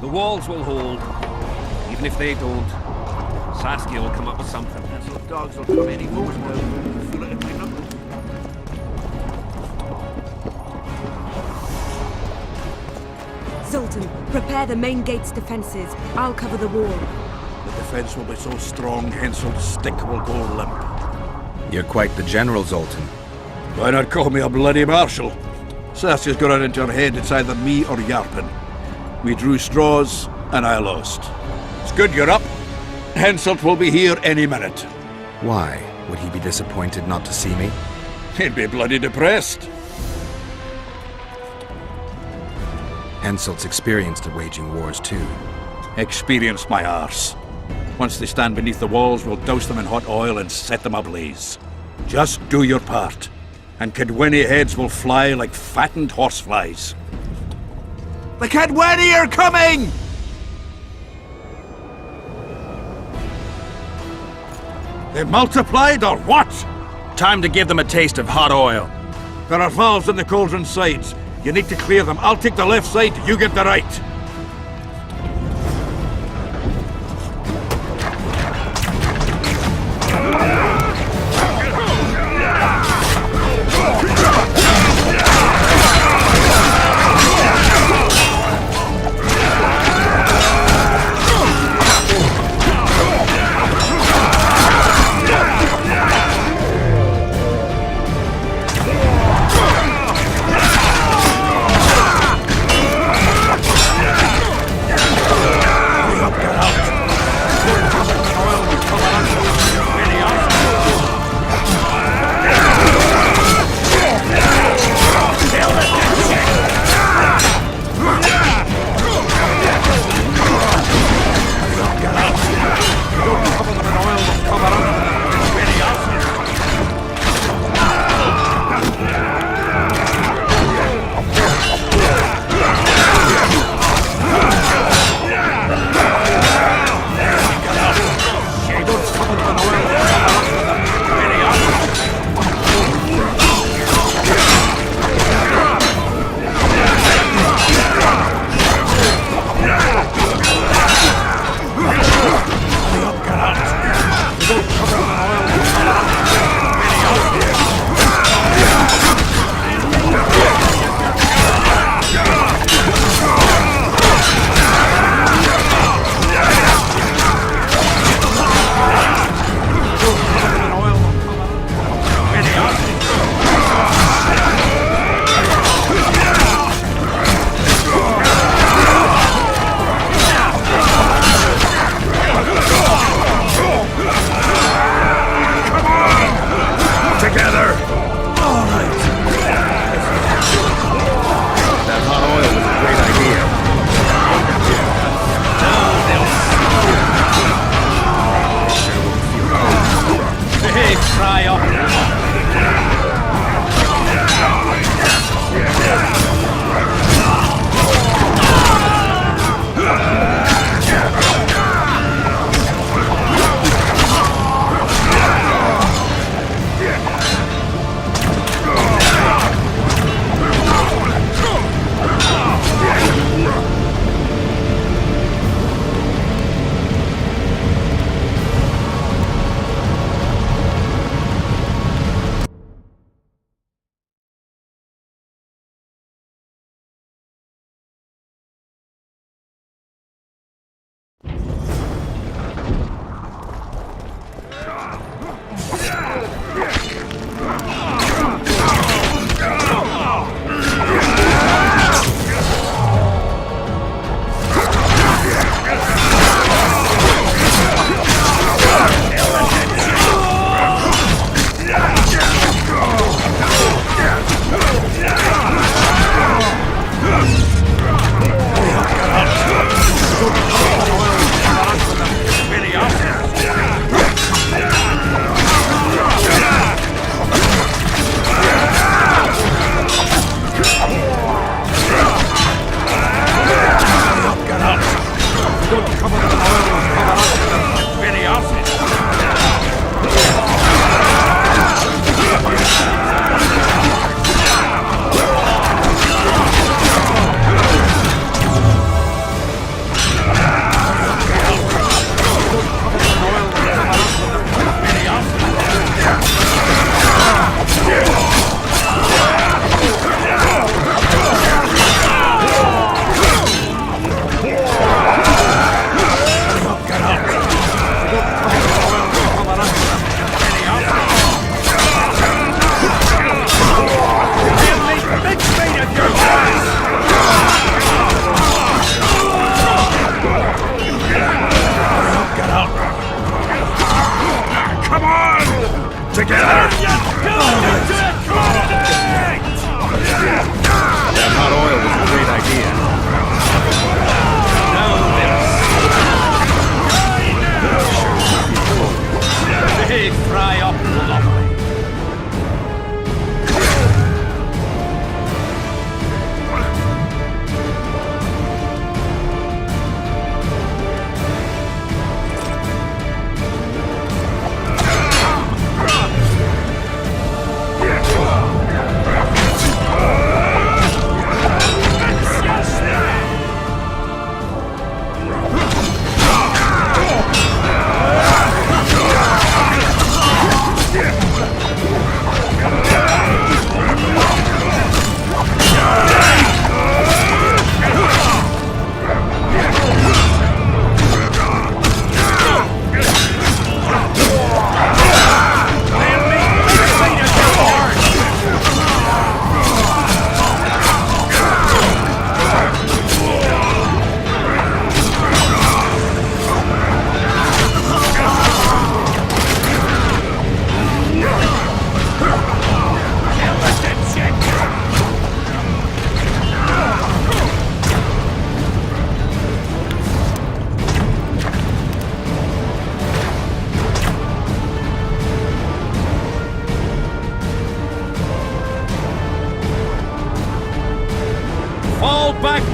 The walls will hold. Even if they don't, Saskia will come up with something. So dogs will come any moment now. Feel it in my knuckles. Zoltan, prepare the main gate's defenses. I'll cover the wall. The defense will be so strong, Henselt's stick will go limp. You're quite the general, Zoltan. Why not call me a bloody marshal? Saskia's got it into her head it's either me or Yarpin. We drew straws, and I lost. It's good you're up. Henselt will be here any minute. Why? Would he be disappointed not to see me? He'd be bloody depressed. Henselt's experienced at waging wars too. Experienced my arse. Once they stand beneath the walls, we'll douse them in hot oil and set them ablaze. Just do your part, and Cadwenny heads will fly like fattened horseflies. The Cadwenny are coming! They've multiplied or what? Time to give them a taste of hot oil. There are valves in the cauldron sides. You need to clear them. I'll take the left side, you get the right.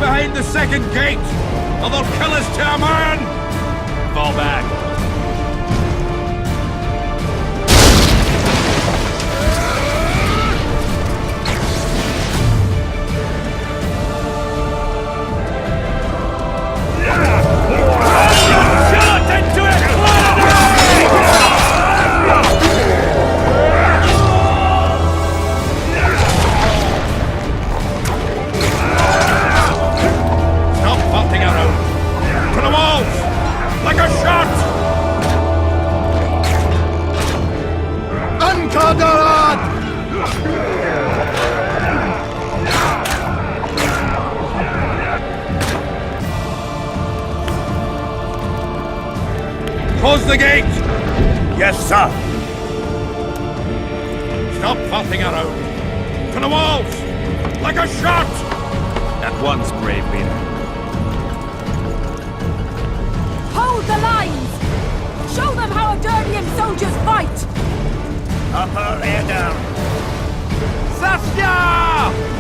behind the second gate, or they'll kill us to a man! Fall back. Close the gate! Yes, sir. Stop faffing around! To the walls! Like a shot! At once, brave leader. Hold the lines! Show them how Dirnian soldiers fight! Upper air down. Saskia!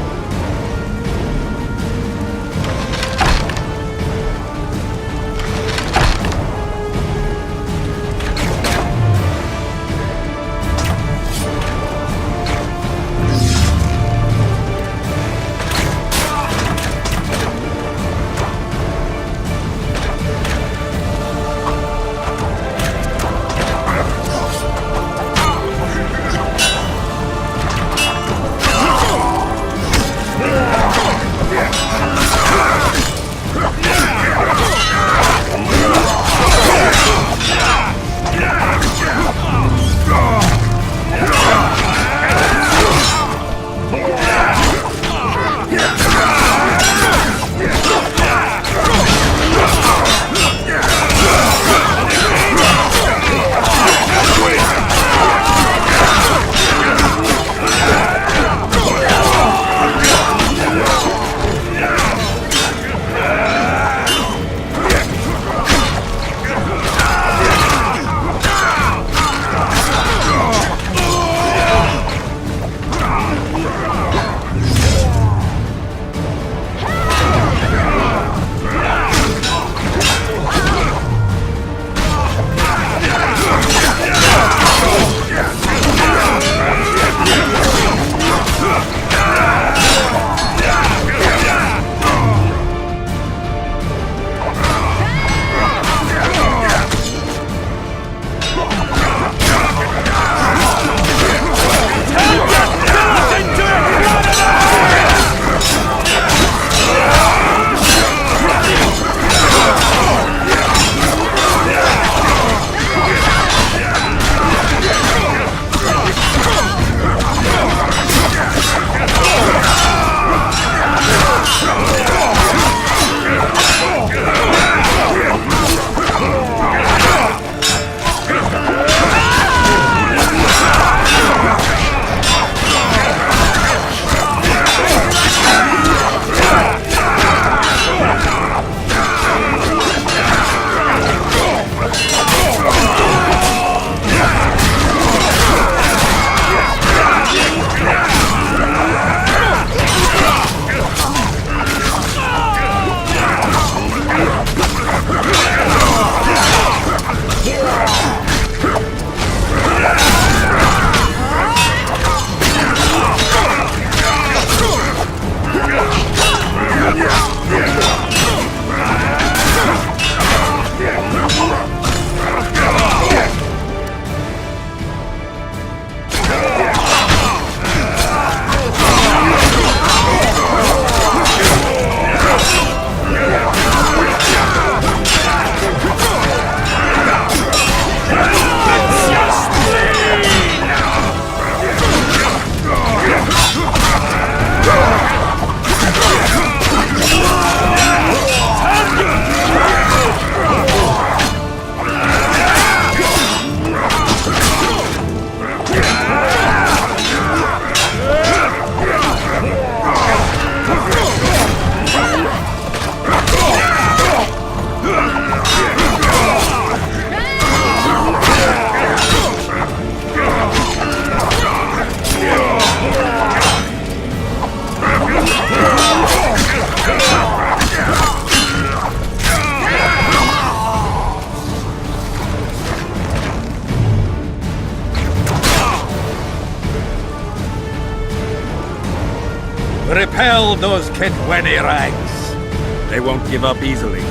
Repel those Kidwenny rags. They won't give up easily.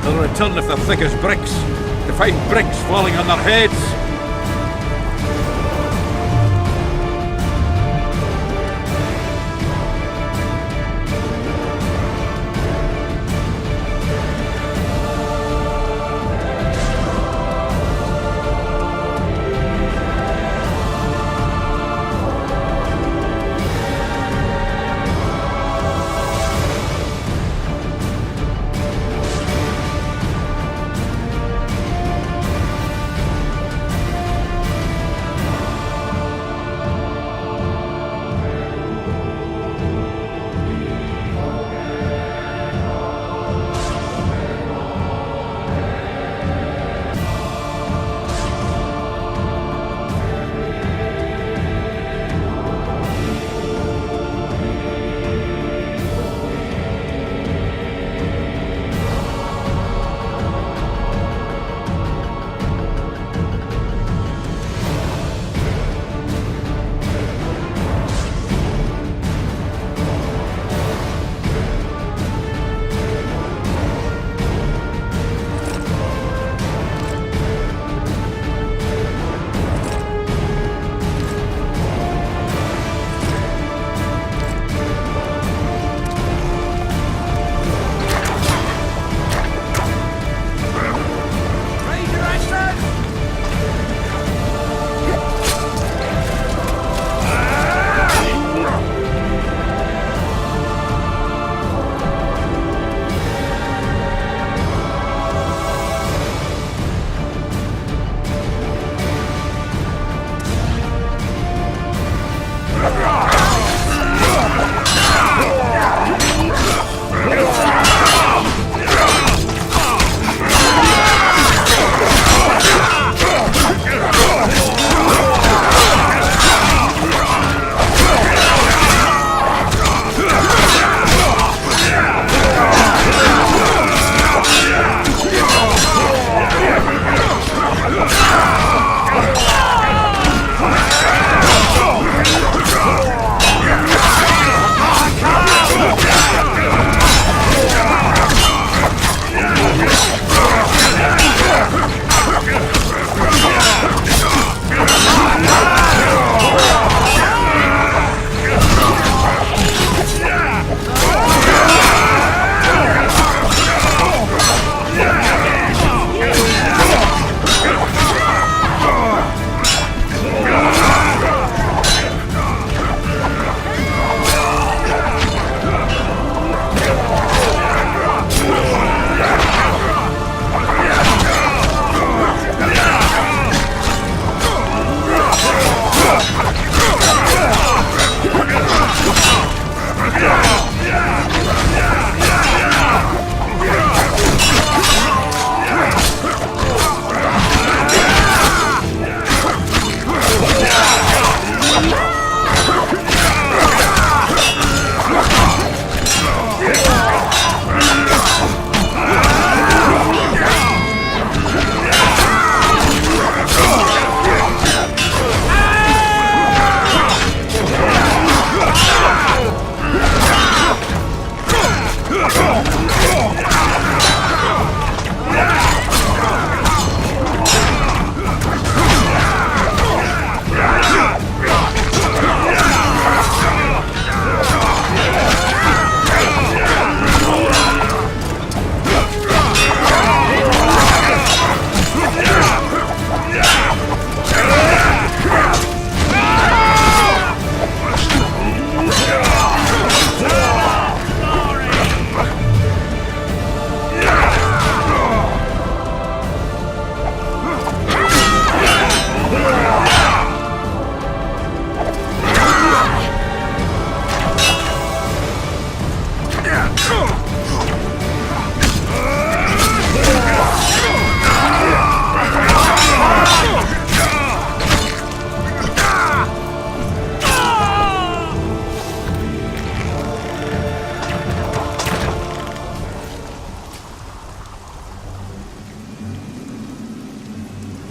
They'll return if they're thick as bricks, to find bricks falling on their heads.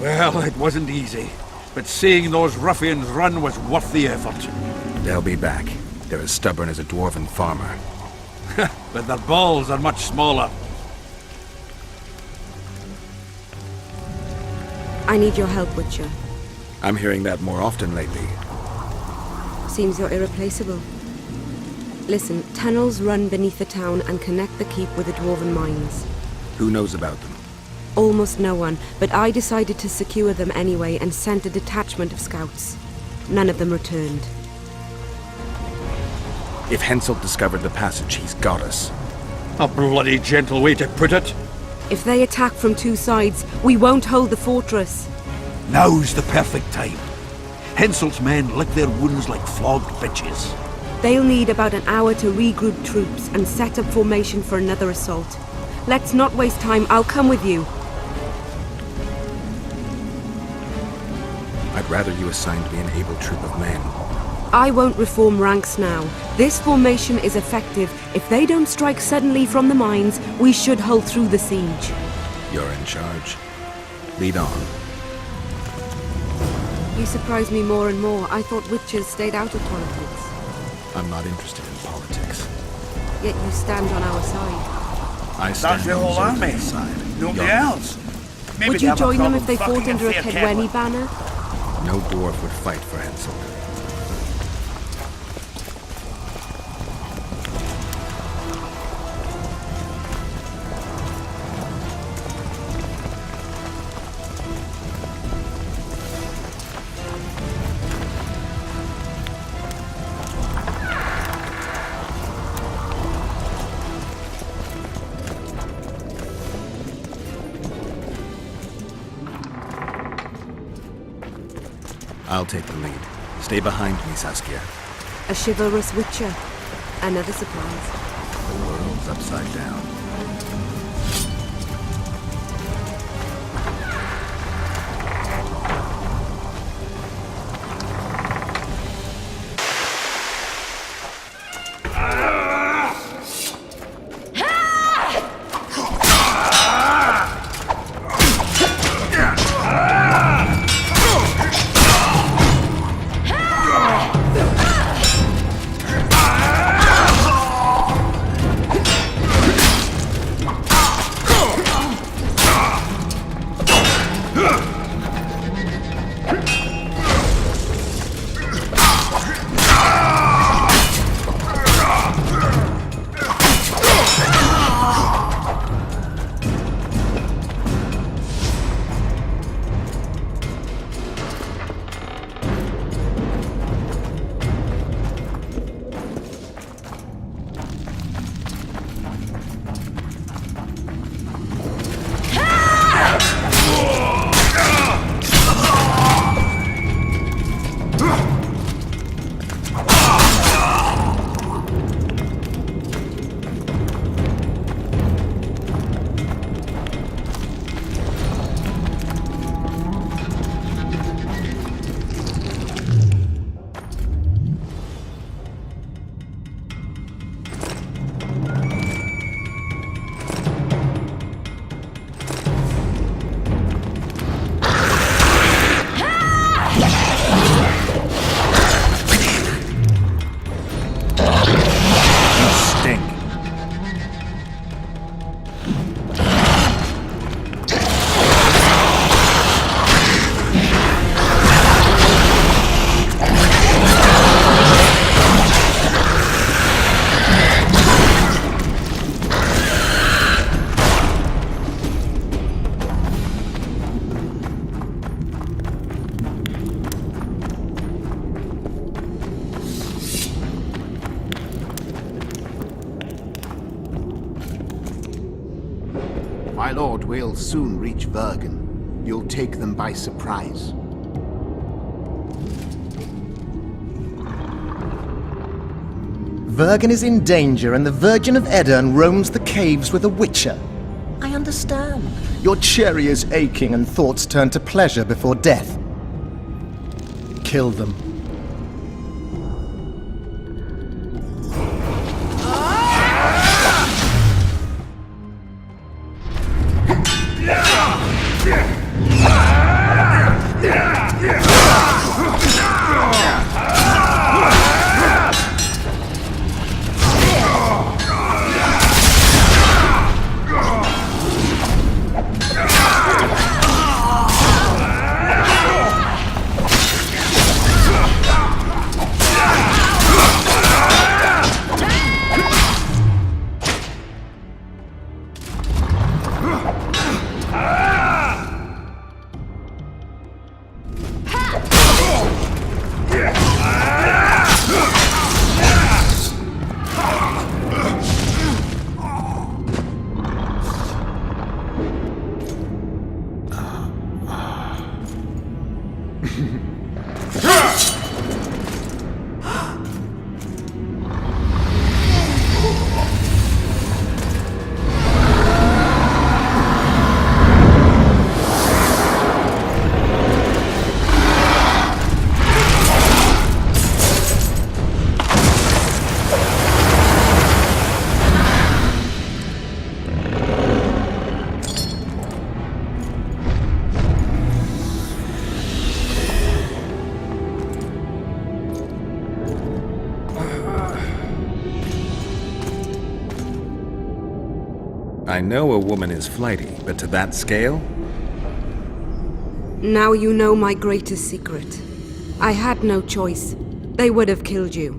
Well, it wasn't easy, but seeing those ruffians run was worth the effort. They'll be back. They're as stubborn as a dwarven farmer. But their balls are much smaller. I need your help, Witcher. I'm hearing that more often lately. Seems you're irreplaceable. Listen, tunnels run beneath the town and connect the keep with the dwarven mines. Who knows about them? Almost no one, but I decided to secure them anyway and sent a detachment of scouts. None of them returned. If Henselt discovered the passage, he's got us. A bloody gentle way to put it. If they attack from two sides, we won't hold the fortress. Now's the perfect time. Henselt's men lick their wounds like flogged bitches. They'll need about an hour to regroup troops and set up formation for another assault. Let's not waste time. I'll come with you. I'd rather you assigned me an able troop of men. I won't reform ranks now. This formation is effective. If they don't strike suddenly from the mines, we should hold through the siege. You're in charge. Lead on. You surprise me more and more. I thought witches stayed out of politics. I'm not interested in politics. Yet you stand on our side. I stand That's your on whole army. Zoltan's side. Nobody Yours. else. Maybe Would they you have a join them problem if they fought fucking under a fair Kedweni Kedwen. banner? No dwarf would fight for Henselt. I'll take the lead. Stay behind me, Saskia. A chivalrous witcher. Another surprise. The world's upside down. My lord, we'll soon reach Bergen. You'll take them by surprise. Bergen is in danger and the Virgin of Edirn roams the caves with a witcher. I understand. Your cherry is aching and thoughts turn to pleasure before death. Kill them. I know a woman is flighty, but to that scale? Now you know my greatest secret. I had no choice. They would have killed you.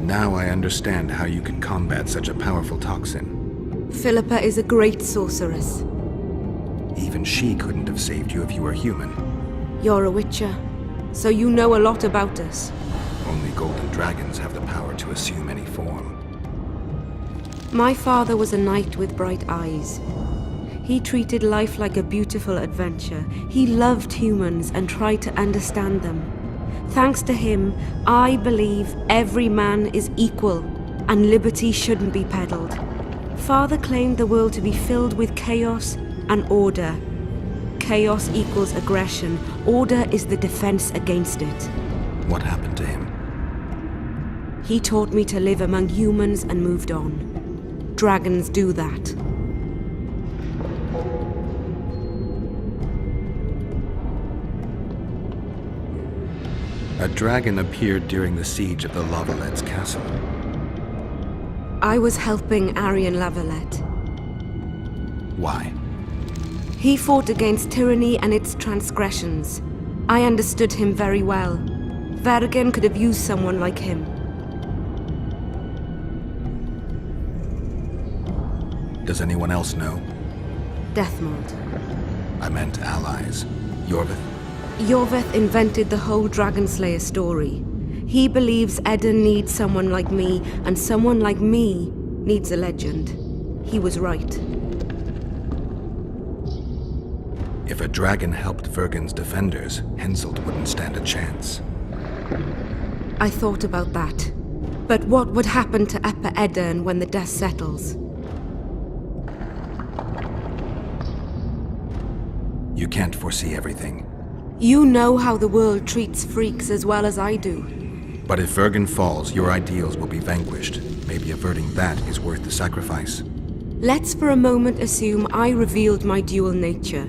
Now I understand how you could combat such a powerful toxin. Philippa is a great sorceress. Even she couldn't have saved you if you were human. You're a witcher, so you know a lot about us. Only golden dragons have the power to assume any form. My father was a knight with bright eyes. He treated life like a beautiful adventure. He loved humans and tried to understand them. Thanks to him, I believe every man is equal and liberty shouldn't be peddled. Father claimed the world to be filled with chaos and order. Chaos equals aggression. Order is the defense against it. What happened to him? He taught me to live among humans and moved on. Dragons do that. A dragon appeared during the siege of the Lavallette's castle. I was helping Arian Lavalette. Why? He fought against tyranny and its transgressions. I understood him very well. Vergen could have used someone like him. Does anyone else know? Deathmold. I meant allies. Yorvith? Yorvith invented the whole Dragonslayer story. He believes Eden needs someone like me, and someone like me needs a legend. He was right. If a dragon helped Vergen's defenders, Henselt wouldn't stand a chance. I thought about that. But what would happen to Upper Eden when the dust settles? You can't foresee everything. You know how the world treats freaks as well as I do. But if Vergen falls, your ideals will be vanquished. Maybe averting that is worth the sacrifice. Let's for a moment assume I revealed my dual nature.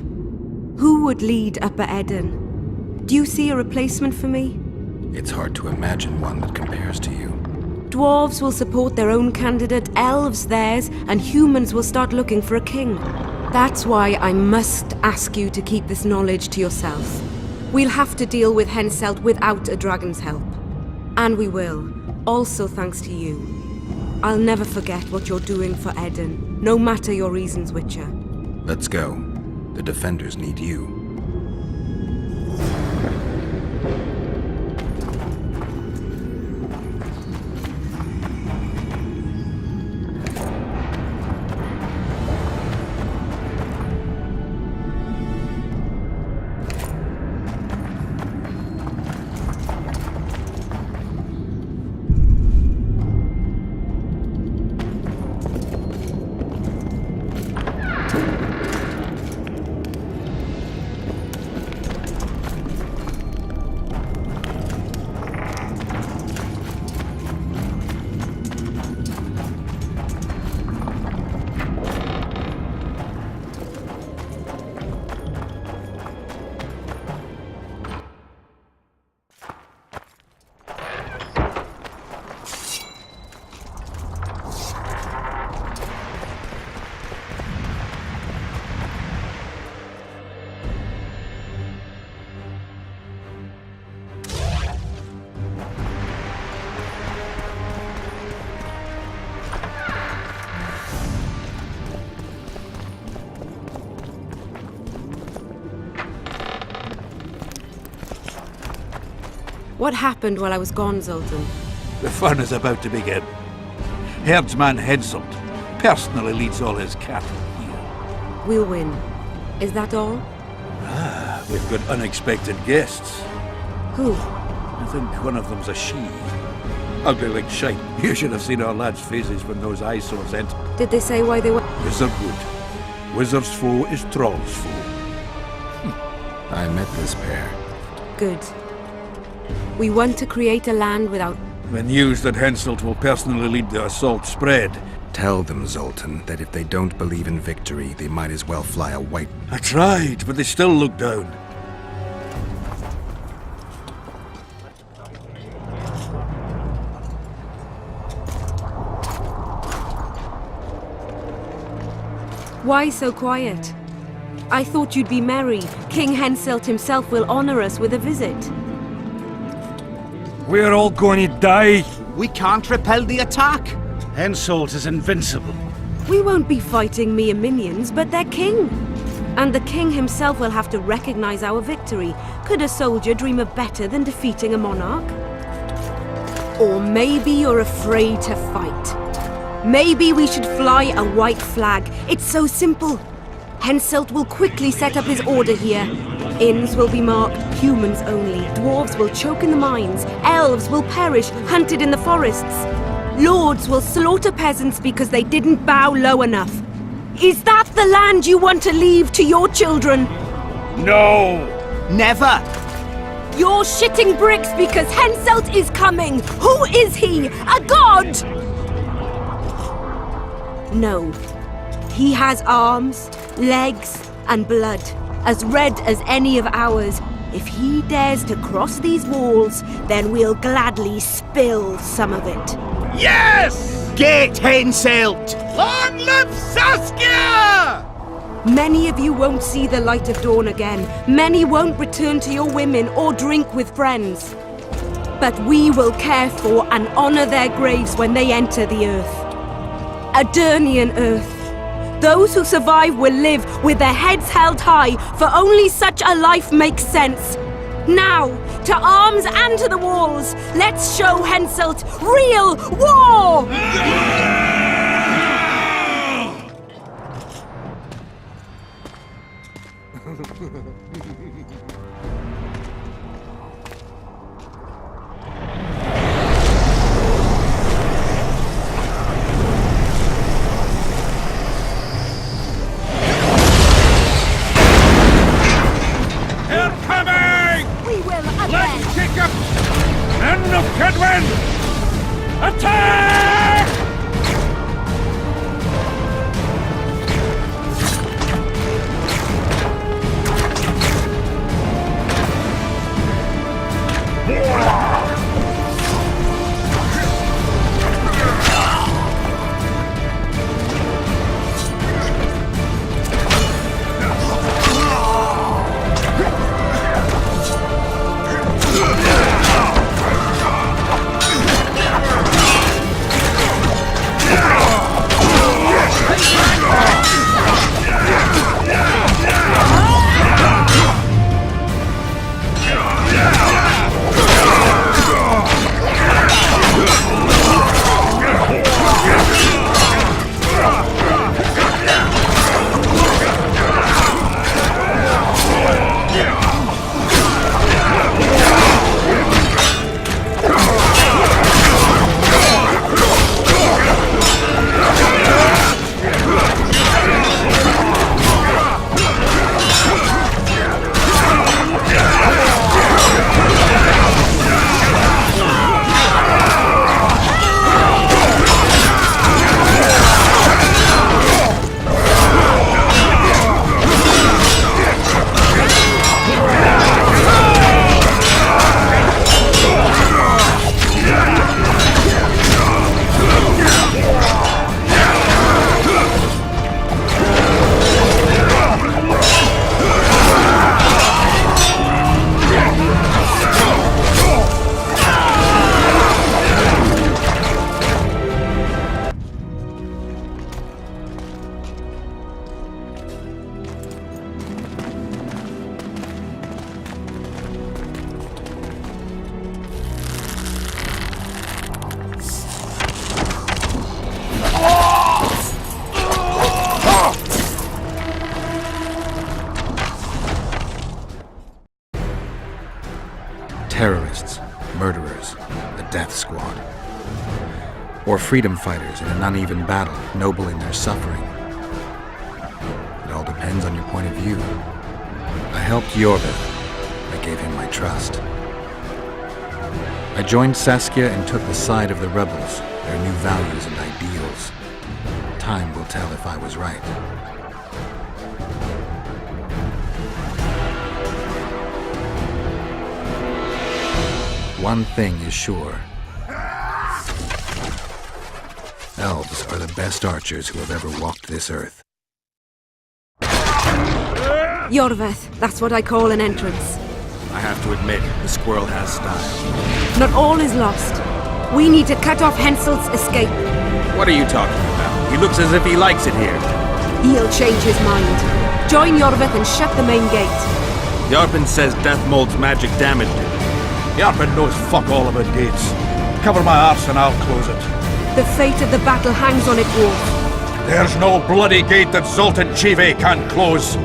Who would lead Upper Eden? Do you see a replacement for me? It's hard to imagine one that compares to you. Dwarves will support their own candidate, elves theirs, and humans will start looking for a king. That's why I must ask you to keep this knowledge to yourself. We'll have to deal with Henselt without a dragon's help. And we will, also thanks to you. I'll never forget what you're doing for Eden, no matter your reasons, Witcher. Let's go. The defenders need you. What happened while I was gone, Zoltan? The fun is about to begin. Herdsman Henselt personally leads all his cattle here. We'll win. Is that all? We've got unexpected guests. Who? I think one of them's a she. Ugly like shite. You should have seen our lads' faces when those eyesores entered. Did they say why they were... Wizard good. Wizard's foe is Troll's foe. I met this pair. Good. We want to create a land without... The news that Henselt will personally lead the assault spread. Tell them, Zoltan, that if they don't believe in victory, they might as well fly a white... I tried, but they still look down. Why so quiet? I thought you'd be merry. King Henselt himself will honor us with a visit. We're all going to die. We can't repel the attack. Henselt is invincible. We won't be fighting mere minions, but their king. And the king himself will have to recognize our victory. Could a soldier dream of better than defeating a monarch? Or maybe you're afraid to fight. Maybe we should fly a white flag. It's so simple. Henselt will quickly set up his order here. Inns will be marked humans only. Dwarves will choke in the mines. Elves will perish, hunted in the forests. Lords will slaughter peasants because they didn't bow low enough. Is that the land you want to leave to your children? No! Never! You're shitting bricks because Henselt is coming! Who is he? A god? No. He has arms, legs, and blood, as red as any of ours. If he dares to cross these walls, then we'll gladly spill some of it. Yes! Get Henselt! Long live Saskia! Many of you won't see the light of dawn again. Many won't return to your women or drink with friends. But we will care for and honor their graves when they enter the earth. Adernian earth. Those who survive will live with their heads held high, for only such a life makes sense. Now, to arms and to the walls, let's show Henselt real war! or freedom fighters in an uneven battle, noble in their suffering. It all depends on your point of view. I helped Yorvith. I gave him my trust. I joined Saskia and took the side of the rebels, their new values and ideals. Time will tell if I was right. One thing is sure. Elves are the best archers who have ever walked this earth. Yorvith, that's what I call an entrance. I have to admit, the squirrel has style. Not all is lost. We need to cut off Henselt's escape. What are you talking about? He looks as if he likes it here. He'll change his mind. Join Yorvith and shut the main gate. Yarpen says death mold's magic damaged it. Yarpen knows fuck all about gates. Cover my arse and I'll close it. The fate of the battle hangs on it, Wolf. There's no bloody gate that Zoltan Chive can't close.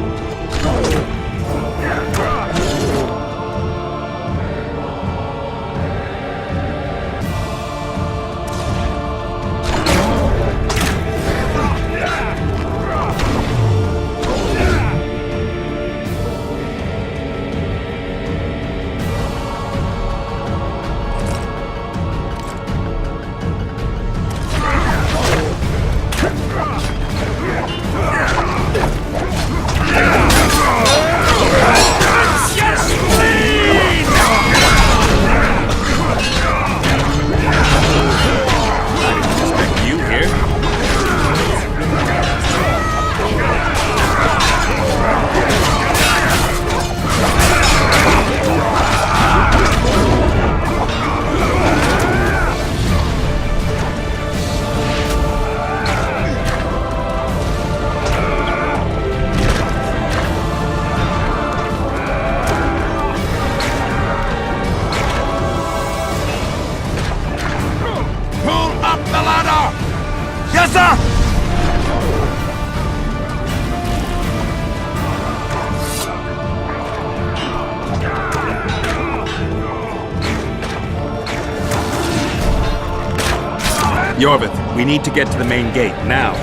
Yorvith, we need to get to the main gate, now.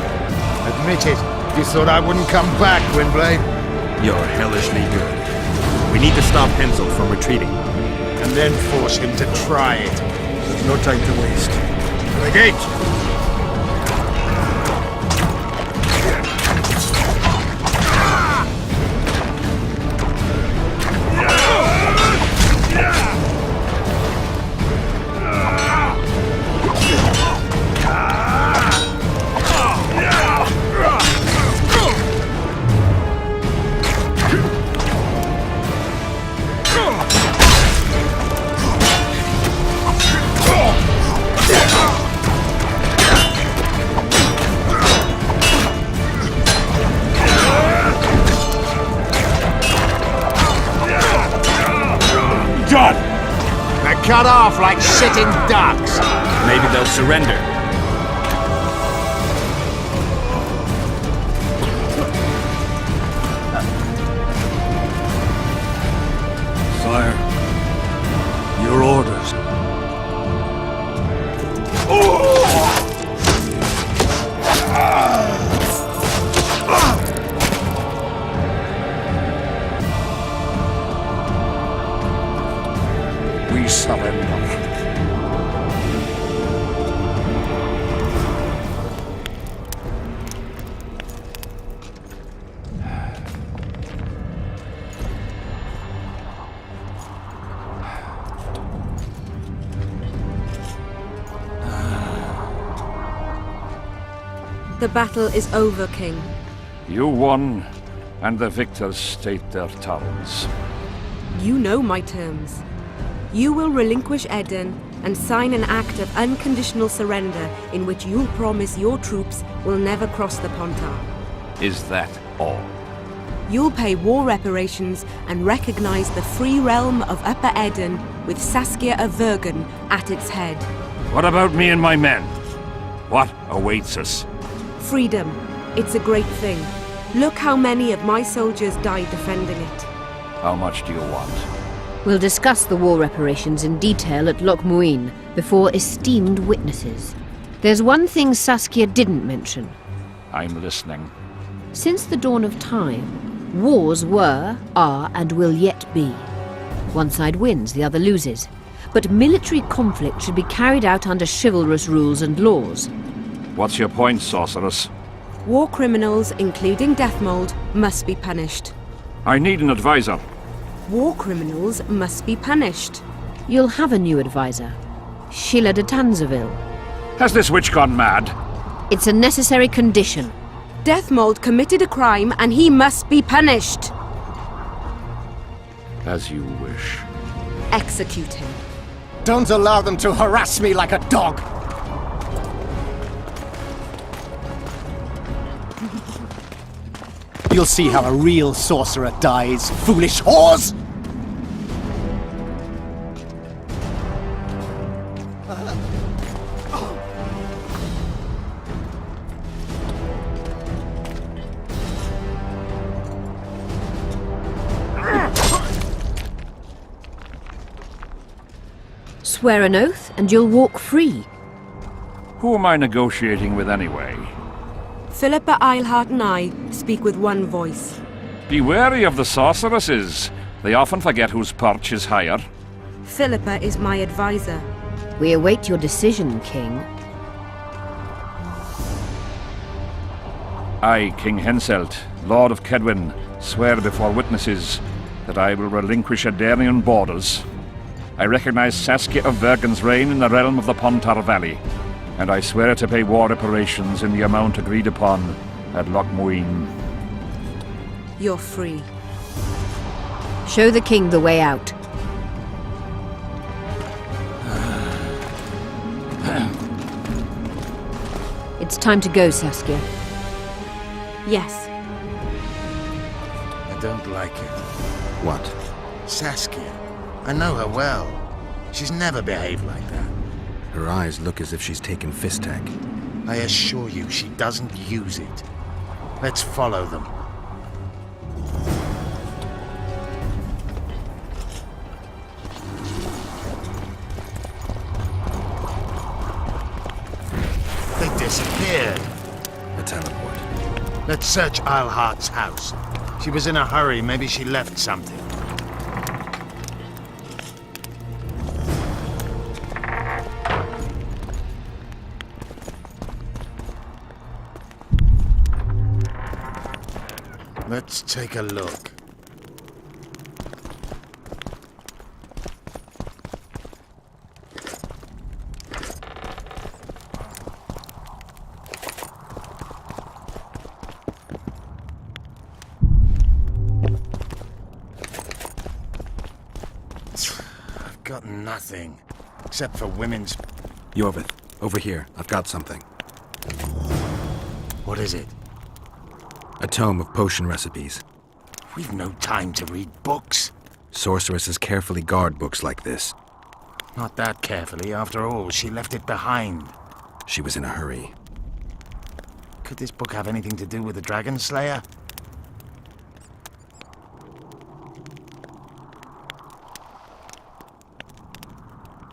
Admit it. You thought I wouldn't come back, Windblade? You're hellishly good. We need to stop Hensel from retreating. And then force him to try it. There's no time to waste. To the gate! Cut off like sitting ducks. Maybe they'll surrender. Sire, your orders. We surrender. The battle is over, King. You won, and the victors state their terms. You know my terms. You will relinquish Eden and sign an act of unconditional surrender in which you'll promise your troops will never cross the Pontar. Is that all? You'll pay war reparations and recognize the free realm of Upper Eden with Saskia of Vergen at its head. What about me and my men? What awaits us? Freedom. It's a great thing. Look how many of my soldiers died defending it. How much do you want? We'll discuss the war reparations in detail at Loch Muin before esteemed witnesses. There's one thing Saskia didn't mention. I'm listening. Since the dawn of time, wars were, are, and will yet be. One side wins, the other loses. But military conflict should be carried out under chivalrous rules and laws. What's your point, sorceress? War criminals, including Deathmold, must be punished. I need an advisor. War criminals must be punished. You'll have a new advisor. Sheila de Tanzaville. Has this witch gone mad? It's a necessary condition. Deathmold committed a crime and he must be punished. As you wish. Execute him. Don't allow them to harass me like a dog! You'll see how a real sorcerer dies, foolish whores! Swear an oath and you'll walk free. Who am I negotiating with anyway? Philippa Eilhart and I speak with one voice. Be wary of the sorceresses. They often forget whose perch is higher. Philippa is my advisor. We await your decision, King. I, King Henselt, Lord of Kedwin, swear before witnesses that I will relinquish Adarian borders. I recognize Saskia of Vergen's reign in the realm of the Pontar Valley, and I swear to pay war reparations in the amount agreed upon at Loch Muin. You're free. Show the king the way out. It's time to go, Saskia. Yes. I don't like it. What? Saskia. I know her well. She's never behaved like that. Her eyes look as if she's taken Fistek. I assure you, she doesn't use it. Let's follow them. They disappeared. A teleport. Let's search Eilhart's house. She was in a hurry. Maybe she left something. Let's take a look. I've got nothing, except for women's... Yorvith, over here. I've got something. What is it? A tome of potion recipes. We've no time to read books. Sorceresses carefully guard books like this. Not that carefully. After all, she left it behind. She was in a hurry. Could this book have anything to do with the Dragon Slayer?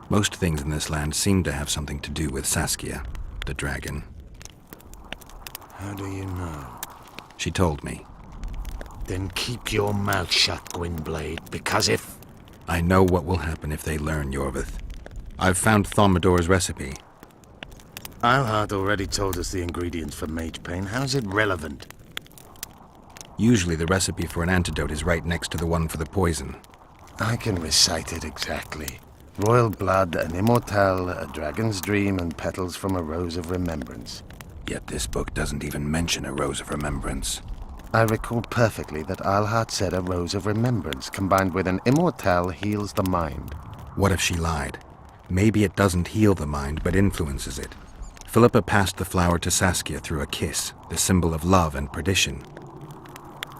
Most things in this land seem to have something to do with Saskia, the dragon. How do you know? She told me. Then keep your mouth shut, Gwynblade, because if... I know what will happen if they learn, Yorvith. I've found Thaumadour's recipe. Eilhart already told us the ingredients for mage pain. How's it relevant? Usually the recipe for an antidote is right next to the one for the poison. I can recite it exactly. Royal blood, an immortelle, a dragon's dream, and petals from a rose of remembrance. Yet this book doesn't even mention a rose of remembrance. I recall perfectly that Eilhart said a rose of remembrance combined with an immortelle heals the mind. What if she lied? Maybe it doesn't heal the mind, but influences it. Philippa passed the flower to Saskia through a kiss, the symbol of love and perdition.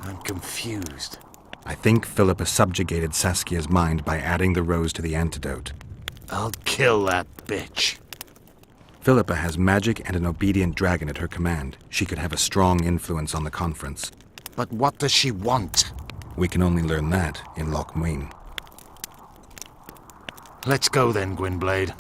I'm confused. I think Philippa subjugated Saskia's mind by adding the rose to the antidote. I'll kill that bitch. Philippa has magic and an obedient dragon at her command. She could have a strong influence on the conference. But what does she want? We can only learn that in Loch Muin. Let's go then, Gwynblade.